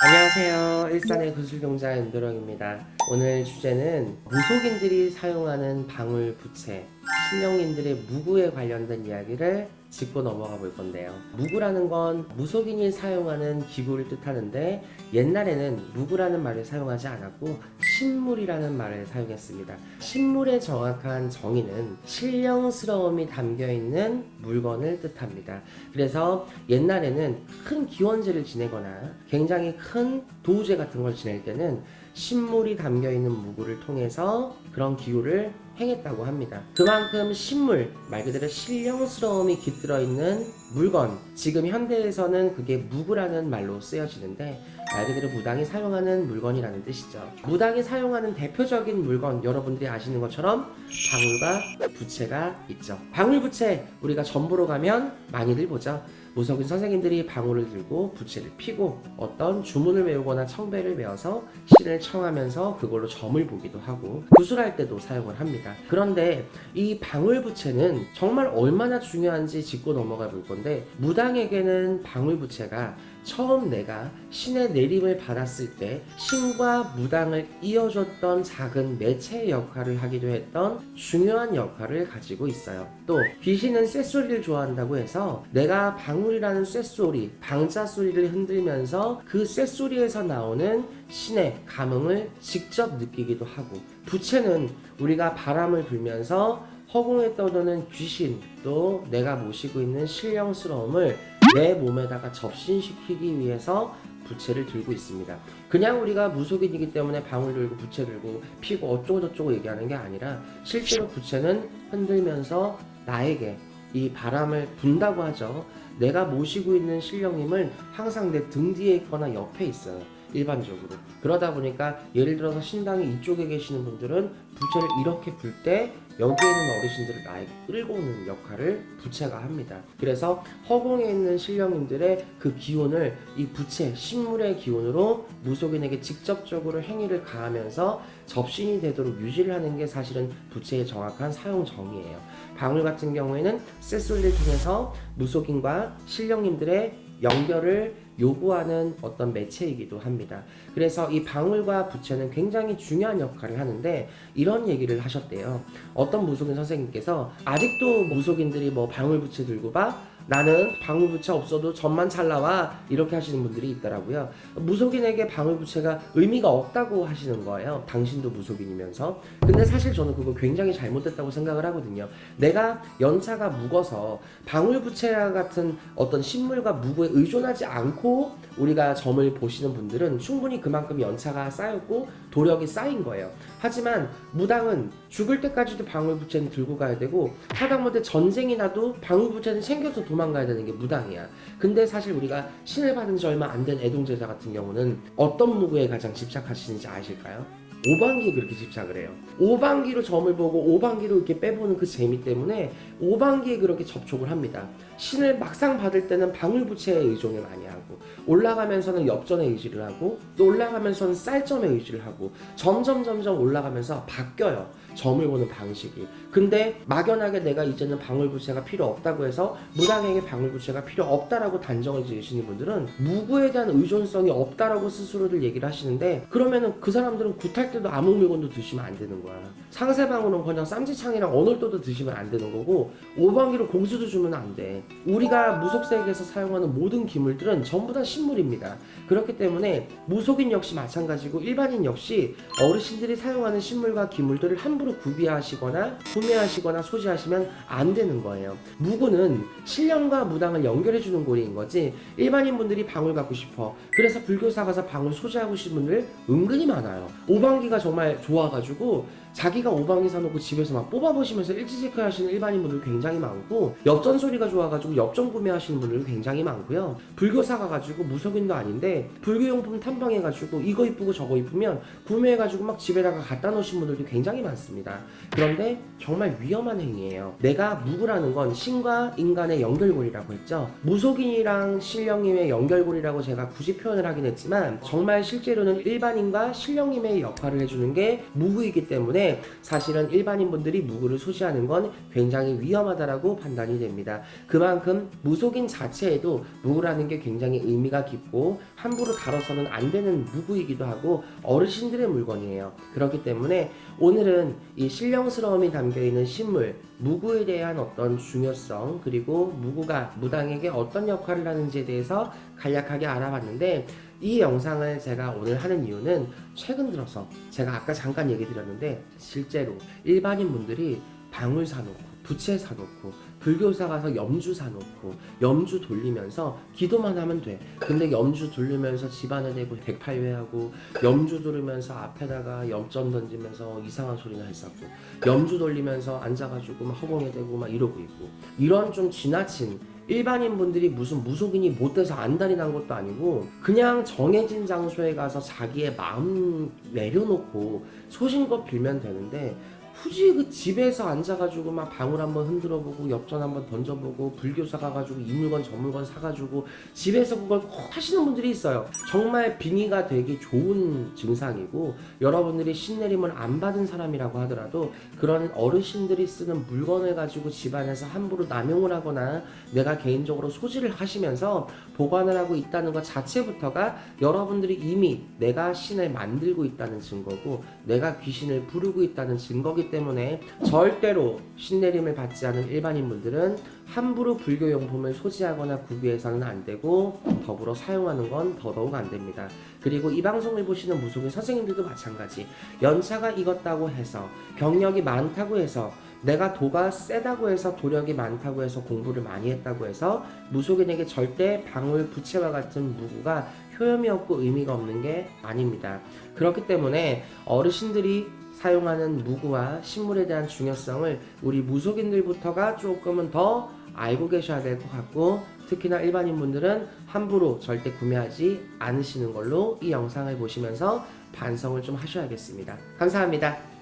안녕하세요. 일산의 구슬동자 윤도령입니다. 오늘 주제는 무속인들이 사용하는 방울 부채, 신령님들의 무구에 관련된 이야기를 짚고 넘어가 볼 건데요. 무구라는 건 무속인이 사용하는 기구를 뜻하는데 옛날에는 무구라는 말을 사용하지 않았고 신물이라는 말을 사용했습니다. 신물의 정확한 정의는 신령스러움이 담겨있는 물건을 뜻합니다. 그래서 옛날에는 큰 기원제를 지내거나 굉장히 큰 도우제 같은 걸 지낼 때는 신물이 담겨있는 무구를 통해서 그런 기구를 행했다고 합니다. 그만큼 신물, 말 그대로 신령스러움이 깃들어 있는 물건, 지금 현대에서는 그게 무구라는 말로 쓰여지는데 말 그대로 무당이 사용하는 물건이라는 뜻이죠. 무당이 사용하는 대표적인 물건, 여러분들이 아시는 것처럼 방울과 부채가 있죠. 방울 부채, 우리가 점 보러 가면 많이들 보죠. 무속인 선생님들이 방울을 들고 부채를 피고 어떤 주문을 외우거나 청배를 외워서 신을 청하면서 그걸로 점을 보기도 하고 구술할 때도 사용을 합니다. 그런데 이 방울 부채는 정말 얼마나 중요한지 짚고 넘어가 볼 건데, 무당에게는 방울 부채가 처음 내가 신의 내림을 받았을 때 신과 무당을 이어줬던 작은 매체의 역할을 하기도 했던 중요한 역할을 가지고 있어요. 또 귀신은 쇳소리를 좋아한다고 해서 내가 방울이라는 쇳소리, 방자소리를 흔들면서 그 쇳소리에서 나오는 신의 감흥을 직접 느끼기도 하고, 부채는 우리가 바람을 불면서 허공에 떠도는 귀신, 또 내가 모시고 있는 신령스러움을 내 몸에다가 접신시키기 위해서 부채를 들고 있습니다. 그냥 우리가 무속인이기 때문에 방울 들고 부채 들고 피고 어쩌고저쩌고 얘기하는 게 아니라 실제로 부채는 흔들면서 나에게 이 바람을 분다고 하죠. 내가 모시고 있는 신령님은 항상 내 등 뒤에 있거나 옆에 있어요. 일반적으로. 그러다 보니까 예를 들어서 신당이 이쪽에 계시는 분들은 부채를 이렇게 불 때 여기에 있는 어르신들을 나에게 끌고 오는 역할을 부채가 합니다. 그래서 허공에 있는 신령님들의 그 기운을 이 부채, 신물의 기운으로 무속인에게 직접적으로 행위를 가하면서 접신이 되도록 유지를 하는 게 사실은 부채의 정확한 사용 정의예요. 방울 같은 경우에는 쇳소리를 통해서 무속인과 신령님들의 연결을 요구하는 어떤 매체이기도 합니다. 그래서 이 방울과 부채는 굉장히 중요한 역할을 하는데 이런 얘기를 하셨대요. 어떤 무속인 선생님께서 아직도 무속인들이 뭐 방울 부채 들고 봐? 나는 방울 부채 없어도 점만 잘 나와, 이렇게 하시는 분들이 있더라고요. 무속인에게 방울 부채가 의미가 없다고 하시는 거예요. 당신도 무속인이면서. 근데 사실 저는 그거 굉장히 잘못됐다고 생각을 하거든요. 내가 연차가 묵어서 방울 부채와 같은 어떤 신물과 무구에 의존하지 않고 우리가 점을 보시는 분들은 충분히 그만큼 연차가 쌓였고 도력이 쌓인 거예요. 하지만 무당은 죽을 때까지도 방울 부채는 들고 가야 되고, 하다못해 전쟁이 나도 방울 부채는 챙겨서 도망가야 되는 게 무당이야. 근데 사실 우리가 신을 받은 지 얼마 안 된 애동제자 같은 경우는 어떤 무구에 가장 집착하시는지 아실까요? 오방기에 그렇게 집착을 해요. 오방기로 점을 보고 오방기로 이렇게 빼보는 그 재미 때문에 오방기에 그렇게 접촉을 합니다. 신을 막상 받을 때는 방울부채에 의존을 많이 하고, 올라가면서는 엽전에 의지를 하고, 또 올라가면서는 쌀점에 의지를 하고, 점점 올라가면서 바뀌어요. 점을 보는 방식이. 근데 막연하게 내가 이제는 방울부채가 필요 없다고 해서 무당에게 방울부채가 필요 없다라고 단정을 지으시는 분들은 무구에 대한 의존성이 없다라고 스스로들 얘기를 하시는데, 그러면은 그 사람들은 굿할 때도 아무 물건도 드시면 안 되는 거야. 상세방울은 그냥 쌈지창이랑 언월도도 드시면 안 되는 거고, 오방기로 공수도 주면 안 돼. 우리가 무속세계에서 사용하는 모든 기물들은 전부 다 신물입니다. 그렇기 때문에 무속인 역시 마찬가지고 일반인 역시 어르신들이 사용하는 신물과 기물들을 함부로 구비하시거나 구매하시거나 소지하시면 안 되는 거예요. 무구는 신령과 무당을 연결해주는 고리인 거지, 일반인 분들이 방울 갖고 싶어, 그래서 불교사 가서 방울 소지하고 싶은 분들 은근히 많아요. 오방기가 정말 좋아가지고 자기가 오방기 사놓고 집에서 막 뽑아보시면서 일지체크 하시는 일반인 분들 굉장히 많고, 엽전 소리가 좋아가지고 엽전 구매하시는 분들 굉장히 많고요. 불교사 가가지고 무속인도 아닌데 불교용품 탐방해가지고 이거 이쁘고 저거 이쁘면 구매해가지고 막 집에다가 갖다 놓으신 분들도 굉장히 많습니다. 그런데 정말 위험한 행위예요. 내가 무구라는 건 신과 인간의 연결고리라고 했죠. 무속인이랑 신령님의 연결고리라고 제가 굳이 표현을 하긴 했지만, 정말 실제로는 일반인과 신령님의 역할을 해주는 게 무구이기 때문에 때문에 사실은 일반인분들이 무구를 소지하는 건 굉장히 위험하다라고 판단이 됩니다. 그만큼 무속인 자체에도 무구라는 게 굉장히 의미가 깊고 함부로 다뤄서는 안 되는 무구이기도 하고 어르신들의 물건이에요. 그렇기 때문에 오늘은 이 신령스러움이 담겨있는 신물 무구에 대한 어떤 중요성, 그리고 무구가 무당에게 어떤 역할을 하는지에 대해서 간략하게 알아봤는데, 이 영상을 제가 오늘 하는 이유는 최근 들어서 제가 아까 잠깐 얘기 드렸는데 실제로 일반인 분들이 방울 사놓고 부채 사놓고 불교사 가서 염주 사놓고 염주 돌리면서 기도만 하면 돼. 근데 염주 돌리면서 집안에 대고 108회하고 염주 돌리면서 앞에다가 엽전 던지면서 이상한 소리나 했었고 염주 돌리면서 앉아가지고 막 허공에 대고 막 이러고 있고, 이런 좀 지나친, 일반인 분들이 무슨 무속인이 못돼서 안달이 난 것도 아니고 그냥 정해진 장소에 가서 자기의 마음 내려놓고 소신껏 빌면 되는데, 굳이 그 집에서 앉아가지고 막 방울 한번 흔들어보고 엽전 한번 던져보고 불교사 가가지고 이 물건 저 물건 사가지고 집에서 그걸 꼭 하시는 분들이 있어요. 정말 빙의가 되기 좋은 증상이고, 여러분들이 신내림을 안 받은 사람이라고 하더라도 그런 어르신들이 쓰는 물건을 가지고 집안에서 함부로 남용을 하거나 내가 개인적으로 소지를 하시면서 보관을 하고 있다는 것 자체부터가 여러분들이 이미 내가 신을 만들고 있다는 증거고 내가 귀신을 부르고 있다는 증거기 때문에 절대로 신내림을 받지 않은 일반인분들은 함부로 불교용품을 소지하거나 구비해서는 안 되고 더불어 사용하는 건 더더욱 안 됩니다. 그리고 이 방송을 보시는 무속인 선생님들도 마찬가지, 연차가 익었다고 해서 경력이 많다고 해서 내가 도가 세다고 해서 도력이 많다고 해서 공부를 많이 했다고 해서 무속인에게 절대 방울 부채와 같은 무구가 효험이 없고 의미가 없는 게 아닙니다. 그렇기 때문에 어르신들이 사용하는 무구와 신물에 대한 중요성을 우리 무속인들부터가 조금은 더 알고 계셔야 될 것 같고, 특히나 일반인분들은 함부로 절대 구매하지 않으시는 걸로 이 영상을 보시면서 반성을 좀 하셔야겠습니다. 감사합니다.